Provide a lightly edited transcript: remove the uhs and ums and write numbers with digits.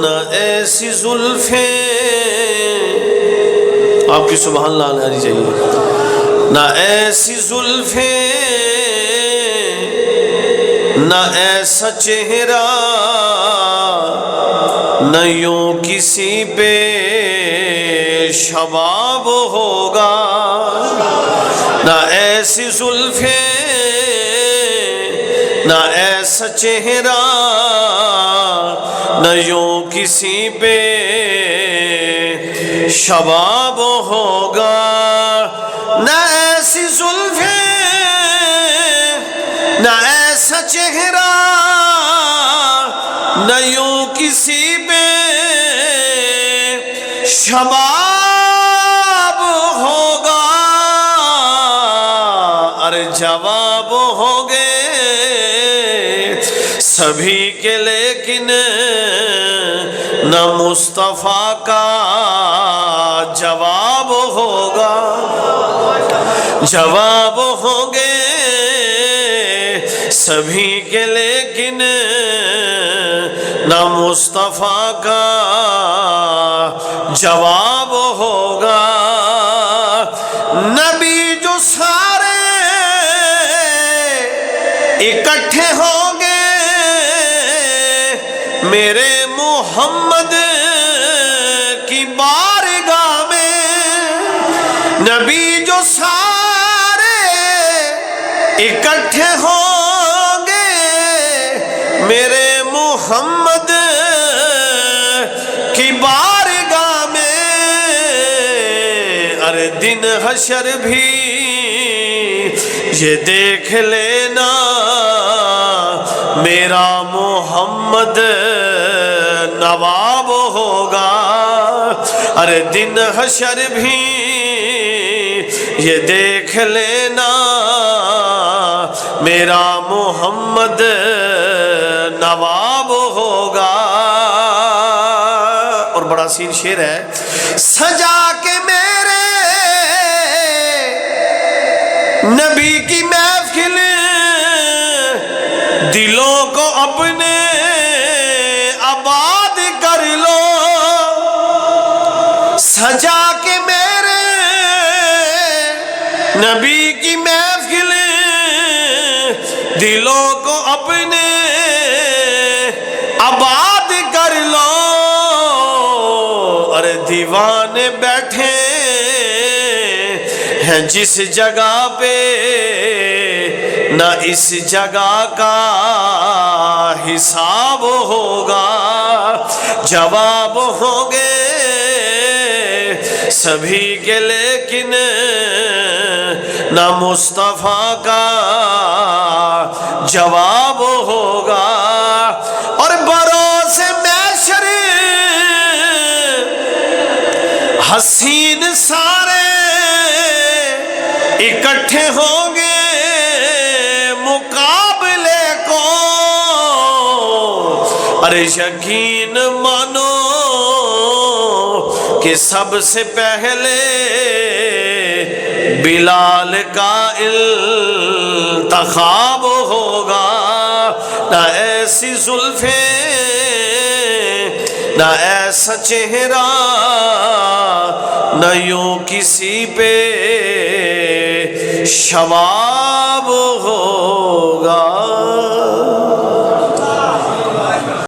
نہ ایسی زلفیں، آپ کی سبحان اللہ آنی چاہیے، نہ ایسی زلفیں، نہ ایسا چہرہ، نہ یوں کسی پہ شباب ہوگا، نہ ایسی زلفیں، نہ ایسا چہرہ، نہ یوں کسی پہ شباب ہوگا، نہ ایسی زلفیں، نہ ایسا چہرہ، نہ یوں کسی پہ شباب ہوگا، ارے جواب ہوگے سبھی کے لیکن نہ مصطفیٰ کا جواب ہوگا، جواب ہوگے سبھی کے لیکن نہ مصطفیٰ کا جواب ہوگا، نبی جو سارے اکٹھے ہوں گے میرے محمد کی بارگاہ میں، نبی جو سارے اکٹھے ہوں گے میرے محمد کی بارگاہ میں، ارے دن حشر بھی یہ دیکھ لینا میرا محمد نواب ہوگا، ارے دن حشر بھی یہ دیکھ لینا میرا محمد نواب ہوگا۔ اور بڑا سین شعر ہے، سجا کے میرے نبی کی محفل دلوں کو اپنے آباد کر لو، سجا کے میرے نبی کی محفل دلوں کو اپنے آباد کر لو، ارے دیوانے بیٹھے ہیں جس جگہ پہ نہ اس جگہ کا حساب ہوگا، جواب ہوں گے سبھی کے لیکن نہ مصطفیٰ کا جواب ہوگا، اور بروز محشر حسین سارے اکٹھے ہوں گے مقابلے کو، ارے یقین مانو کہ سب سے پہلے بلال کا انتخاب ہوگا، نہ ایسی زلفیں، نہ ایسا چہرہ، نہ یوں کسی پہ شباب ہوگا۔